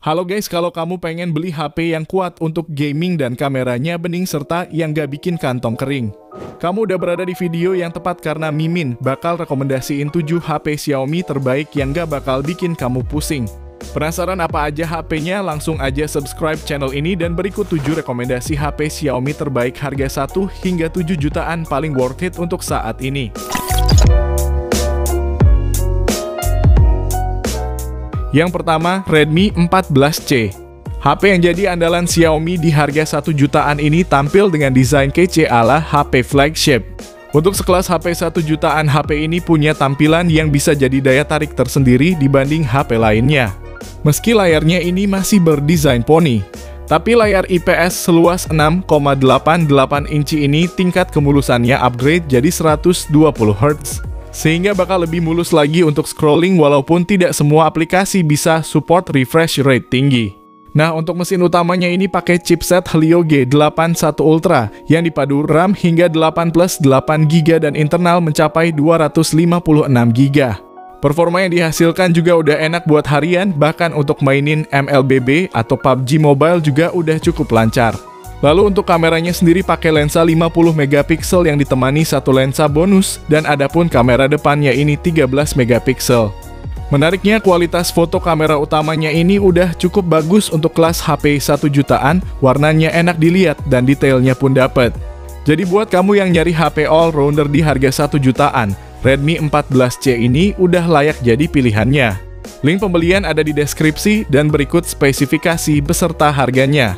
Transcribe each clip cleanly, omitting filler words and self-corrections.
Halo guys, kalau kamu pengen beli HP yang kuat untuk gaming dan kameranya bening serta yang gak bikin kantong kering, kamu udah berada di video yang tepat karena Mimin bakal rekomendasiin 7 HP Xiaomi terbaik yang gak bakal bikin kamu pusing. Penasaran apa aja HP-nya? Langsung aja subscribe channel ini dan berikut 7 rekomendasi HP Xiaomi terbaik harga 1 hingga 7 jutaan paling worth it untuk saat ini. Yang pertama, Redmi 14C. HP yang jadi andalan Xiaomi di harga 1 jutaan ini tampil dengan desain kece ala HP flagship. Untuk sekelas HP 1 jutaan, HP ini punya tampilan yang bisa jadi daya tarik tersendiri dibanding HP lainnya. Meski layarnya ini masih berdesain poni, tapi layar IPS seluas 6,88 inci ini tingkat kemulusannya upgrade jadi 120 Hz. Sehingga bakal lebih mulus lagi untuk scrolling walaupun tidak semua aplikasi bisa support refresh rate tinggi. Nah, untuk mesin utamanya ini pakai chipset Helio G81 Ultra yang dipadu RAM hingga 8+8GB dan internal mencapai 256GB. Performa yang dihasilkan juga udah enak buat harian, bahkan untuk mainin MLBB atau PUBG Mobile juga udah cukup lancar. Lalu untuk kameranya sendiri pakai lensa 50 megapiksel yang ditemani satu lensa bonus, dan adapun kamera depannya ini 13 megapiksel. Menariknya, kualitas foto kamera utamanya ini udah cukup bagus untuk kelas HP 1 jutaan, warnanya enak dilihat dan detailnya pun dapet. Jadi buat kamu yang nyari HP all-rounder di harga 1 jutaan, Redmi 14C ini udah layak jadi pilihannya. Link pembelian ada di deskripsi dan berikut spesifikasi beserta harganya.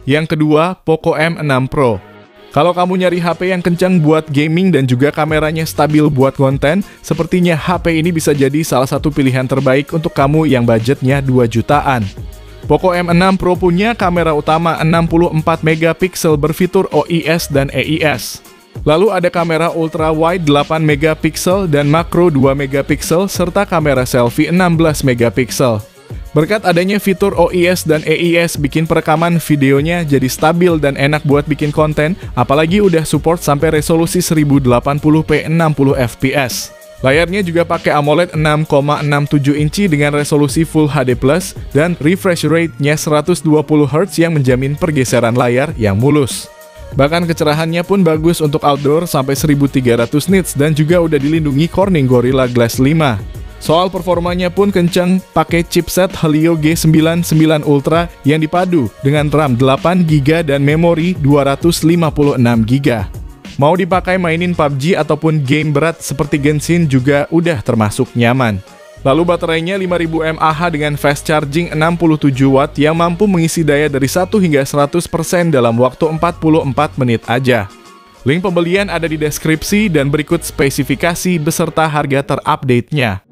Yang kedua, Poco M6 Pro. Kalau kamu nyari HP yang kencang buat gaming dan juga kameranya stabil buat konten, sepertinya HP ini bisa jadi salah satu pilihan terbaik untuk kamu yang budgetnya 2 jutaan. Poco M6 Pro punya kamera utama 64 megapiksel berfitur OIS dan EIS. Lalu ada kamera ultra wide 8 megapiksel dan makro 2 megapiksel serta kamera selfie 16 megapiksel. Berkat adanya fitur OIS dan EIS bikin perekaman videonya jadi stabil dan enak buat bikin konten, apalagi udah support sampai resolusi 1080p 60fps. Layarnya juga pakai AMOLED 6,67 inci dengan resolusi Full HD+, dan refresh rate-nya 120 Hz yang menjamin pergeseran layar yang mulus. Bahkan kecerahannya pun bagus untuk outdoor sampai 1300 nits dan juga udah dilindungi Corning Gorilla Glass 5. Soal performanya pun kencang, pakai chipset Helio G99 Ultra yang dipadu dengan RAM 8GB dan memori 256GB. Mau dipakai mainin PUBG ataupun game berat seperti Genshin juga udah termasuk nyaman. Lalu baterainya 5000 mAh dengan fast charging 67W yang mampu mengisi daya dari 1 hingga 100% dalam waktu 44 menit aja. Link pembelian ada di deskripsi dan berikut spesifikasi beserta harga terupdate-nya.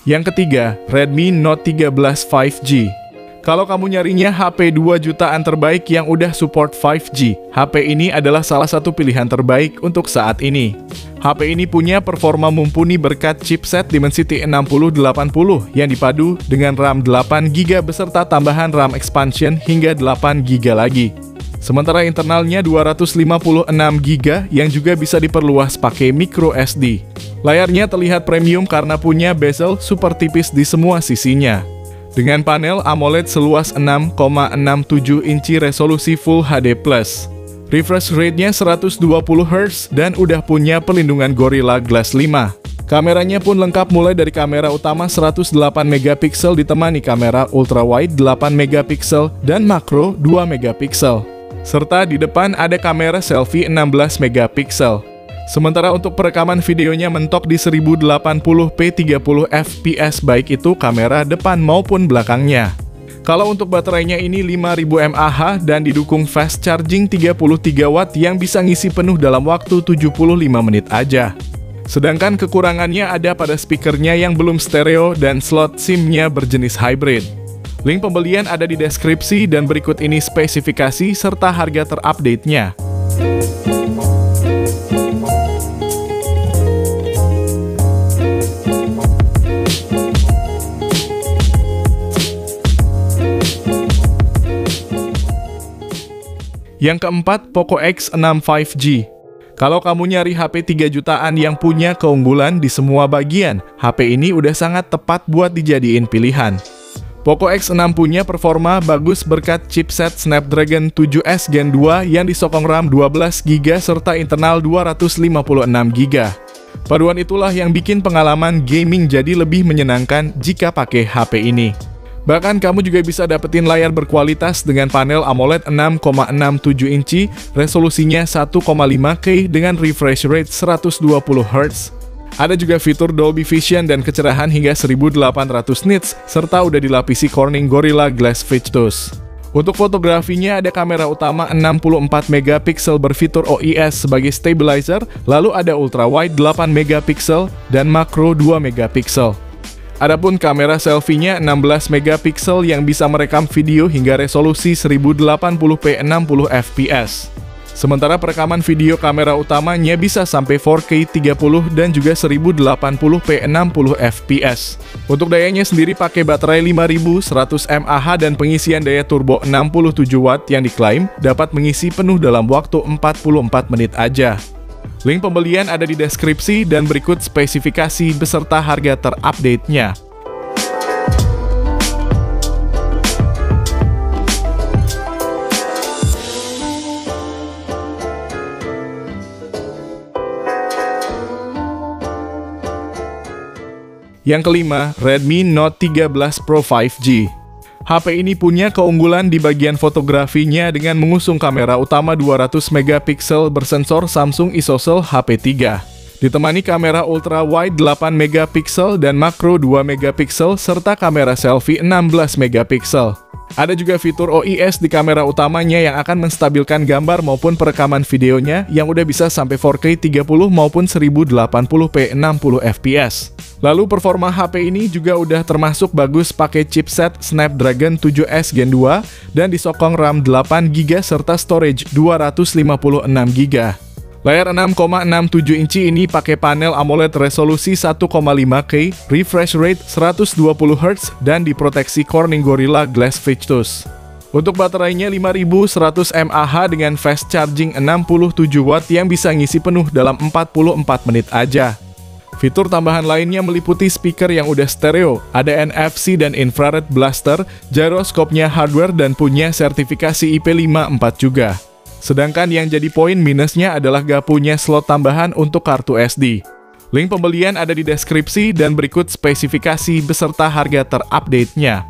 Yang ketiga, Redmi Note 13 5G. Kalau kamu nyarinya HP 2 jutaan terbaik yang udah support 5G, HP ini adalah salah satu pilihan terbaik untuk saat ini. HP ini punya performa mumpuni berkat chipset Dimensity 6080 yang dipadu dengan RAM 8GB beserta tambahan RAM expansion hingga 8GB lagi. Sementara internalnya 256GB yang juga bisa diperluas pakai micro SD. Layarnya terlihat premium karena punya bezel super tipis di semua sisinya. Dengan panel AMOLED seluas 6,67 inci resolusi Full HD+. Refresh rate-nya 120 Hz dan udah punya perlindungan Gorilla Glass 5. Kameranya pun lengkap mulai dari kamera utama 108 megapiksel ditemani kamera ultra wide 8 megapiksel dan makro 2 megapiksel. Serta di depan ada kamera selfie 16 megapiksel. Sementara untuk perekaman videonya mentok di 1080p 30fps baik itu kamera depan maupun belakangnya. Kalau untuk baterainya ini 5000 mAh dan didukung fast charging 33W yang bisa ngisi penuh dalam waktu 75 menit aja. Sedangkan kekurangannya ada pada speakernya yang belum stereo dan slot SIM-nya berjenis hybrid. Link pembelian ada di deskripsi dan berikut ini spesifikasi serta harga terupdate-nya. Yang keempat, Poco X6 5G. Kalau kamu nyari HP 3 jutaan yang punya keunggulan di semua bagian, HP ini udah sangat tepat buat dijadiin pilihan. Poco X6 punya performa bagus berkat chipset Snapdragon 7S Gen 2 yang disokong RAM 12GB serta internal 256GB. Paduan itulah yang bikin pengalaman gaming jadi lebih menyenangkan jika pakai HP ini. Bahkan kamu juga bisa dapetin layar berkualitas dengan panel AMOLED 6,67 inci, resolusinya 1,5K dengan refresh rate 120Hz. Ada juga fitur Dolby Vision dan kecerahan hingga 1800 nits, serta udah dilapisi Corning Gorilla Glass Victus. Untuk fotografinya ada kamera utama 64MP berfitur OIS sebagai stabilizer, lalu ada ultrawide 8MP dan makro 2MP. Adapun kamera selfie-nya 16MP yang bisa merekam video hingga resolusi 1080p 60fps. Sementara perekaman video kamera utamanya bisa sampai 4K 30 dan juga 1080p 60fps. Untuk dayanya sendiri pakai baterai 5100 mAh dan pengisian daya turbo 67W yang diklaim dapat mengisi penuh dalam waktu 44 menit aja. Link pembelian ada di deskripsi dan berikut spesifikasi beserta harga terupdate-nya. Yang kelima, Redmi Note 13 Pro 5G. HP ini punya keunggulan di bagian fotografinya dengan mengusung kamera utama 200MP bersensor Samsung ISOCELL HP3. Ditemani kamera ultra wide 8MP dan makro 2MP serta kamera selfie 16MP. Ada juga fitur OIS di kamera utamanya yang akan menstabilkan gambar maupun perekaman videonya yang udah bisa sampai 4K 30 maupun 1080p 60fps. Lalu performa HP ini juga udah termasuk bagus pakai chipset Snapdragon 7S Gen 2 dan disokong RAM 8GB serta storage 256GB. Layar 6,67 inci ini pakai panel AMOLED resolusi 1,5K, refresh rate 120Hz dan diproteksi Corning Gorilla Glass Victus. Untuk baterainya 5100 mAh dengan fast charging 67W yang bisa ngisi penuh dalam 44 menit aja. Fitur tambahan lainnya meliputi speaker yang udah stereo, ada NFC dan infrared blaster, gyroskopnya hardware dan punya sertifikasi IP54 juga. Sedangkan yang jadi poin minusnya adalah gak punya slot tambahan untuk kartu SD. Link pembelian ada di deskripsi dan berikut spesifikasi beserta harga terupdate-nya.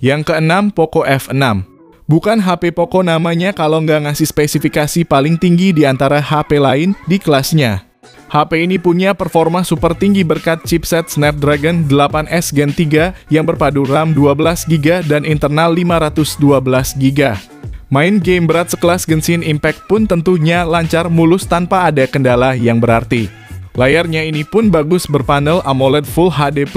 Yang keenam, Poco F6. Bukan HP Poco namanya kalau nggak ngasih spesifikasi paling tinggi di antara HP lain di kelasnya. HP ini punya performa super tinggi berkat chipset Snapdragon 8S Gen 3 yang berpadu RAM 12GB dan internal 512GB. Main game berat sekelas Genshin Impact pun tentunya lancar mulus tanpa ada kendala yang berarti. Layarnya ini pun bagus berpanel AMOLED Full HD+.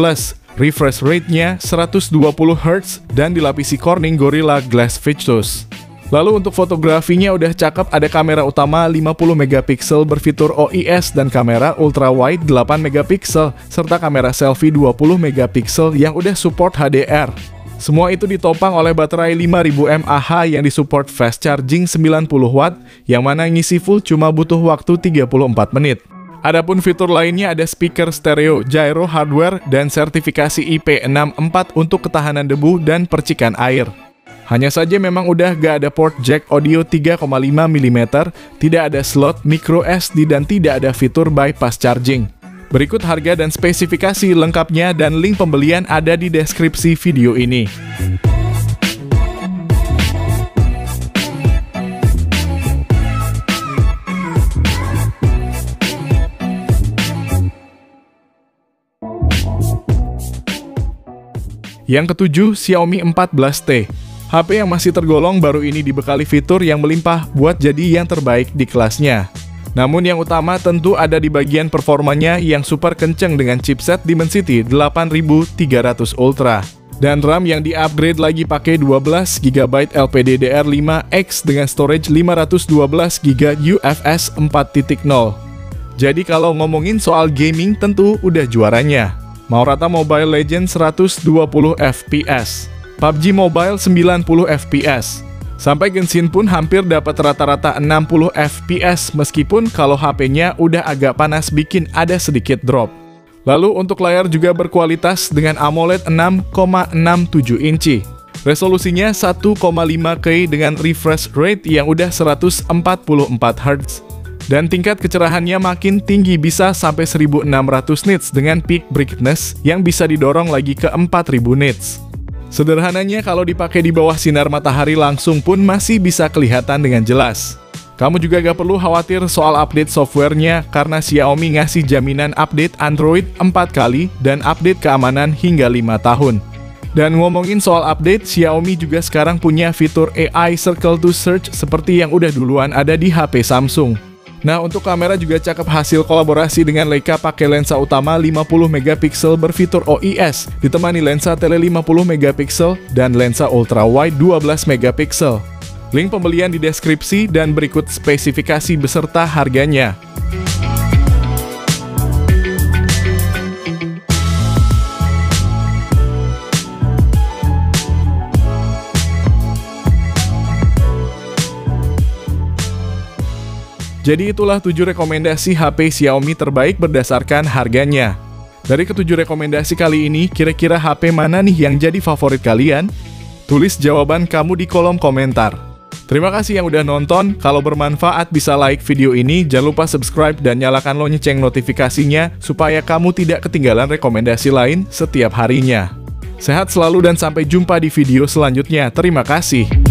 Refresh rate-nya 120Hz dan dilapisi Corning Gorilla Glass Victus. Lalu untuk fotografinya udah cakep, ada kamera utama 50MP berfitur OIS dan kamera ultra wide 8MP serta kamera selfie 20MP yang udah support HDR. Semua itu ditopang oleh baterai 5000 mAh yang disupport fast charging 90W yang mana ngisi full cuma butuh waktu 34 menit. Adapun fitur lainnya ada speaker stereo, gyro hardware, dan sertifikasi IP64 untuk ketahanan debu dan percikan air. Hanya saja memang udah gak ada port jack audio 3,5mm, tidak ada slot micro SD dan tidak ada fitur bypass charging. Berikut harga dan spesifikasi lengkapnya dan link pembelian ada di deskripsi video ini. Yang ketujuh, Xiaomi 14T. HP yang masih tergolong baru ini dibekali fitur yang melimpah buat jadi yang terbaik di kelasnya. Namun yang utama tentu ada di bagian performanya yang super kenceng dengan chipset Dimensity 8300 Ultra. Dan RAM yang di-upgrade lagi pakai 12GB LPDDR5X dengan storage 512GB UFS 4.0. Jadi kalau ngomongin soal gaming tentu udah juaranya. Mau rata Mobile Legends 120 FPS. PUBG Mobile 90 FPS. Sampai Genshin pun hampir dapat rata-rata 60 FPS meskipun kalau HP-nya udah agak panas bikin ada sedikit drop. Lalu untuk layar juga berkualitas dengan AMOLED 6,67 inci. Resolusinya 1,5K dengan refresh rate yang udah 144 Hz. Dan tingkat kecerahannya makin tinggi bisa sampai 1600 nits dengan peak brightness yang bisa didorong lagi ke 4000 nits. Sederhananya kalau dipakai di bawah sinar matahari langsung pun masih bisa kelihatan dengan jelas. Kamu juga gak perlu khawatir soal update softwarenya karena Xiaomi ngasih jaminan update Android 4 kali dan update keamanan hingga 5 tahun. Dan ngomongin soal update, Xiaomi juga sekarang punya fitur AI Circle to Search seperti yang udah duluan ada di HP Samsung. Nah, untuk kamera juga cakep hasil kolaborasi dengan Leica pakai lensa utama 50MP berfitur OIS, ditemani lensa tele 50MP dan lensa ultra wide 12MP. Link pembelian di deskripsi dan berikut spesifikasi beserta harganya. Jadi itulah 7 rekomendasi HP Xiaomi terbaik berdasarkan harganya. Dari ketujuh rekomendasi kali ini, kira-kira HP mana nih yang jadi favorit kalian? Tulis jawaban kamu di kolom komentar. Terima kasih yang udah nonton, kalau bermanfaat bisa like video ini, jangan lupa subscribe dan nyalakan lonceng notifikasinya supaya kamu tidak ketinggalan rekomendasi lain setiap harinya. Sehat selalu dan sampai jumpa di video selanjutnya. Terima kasih.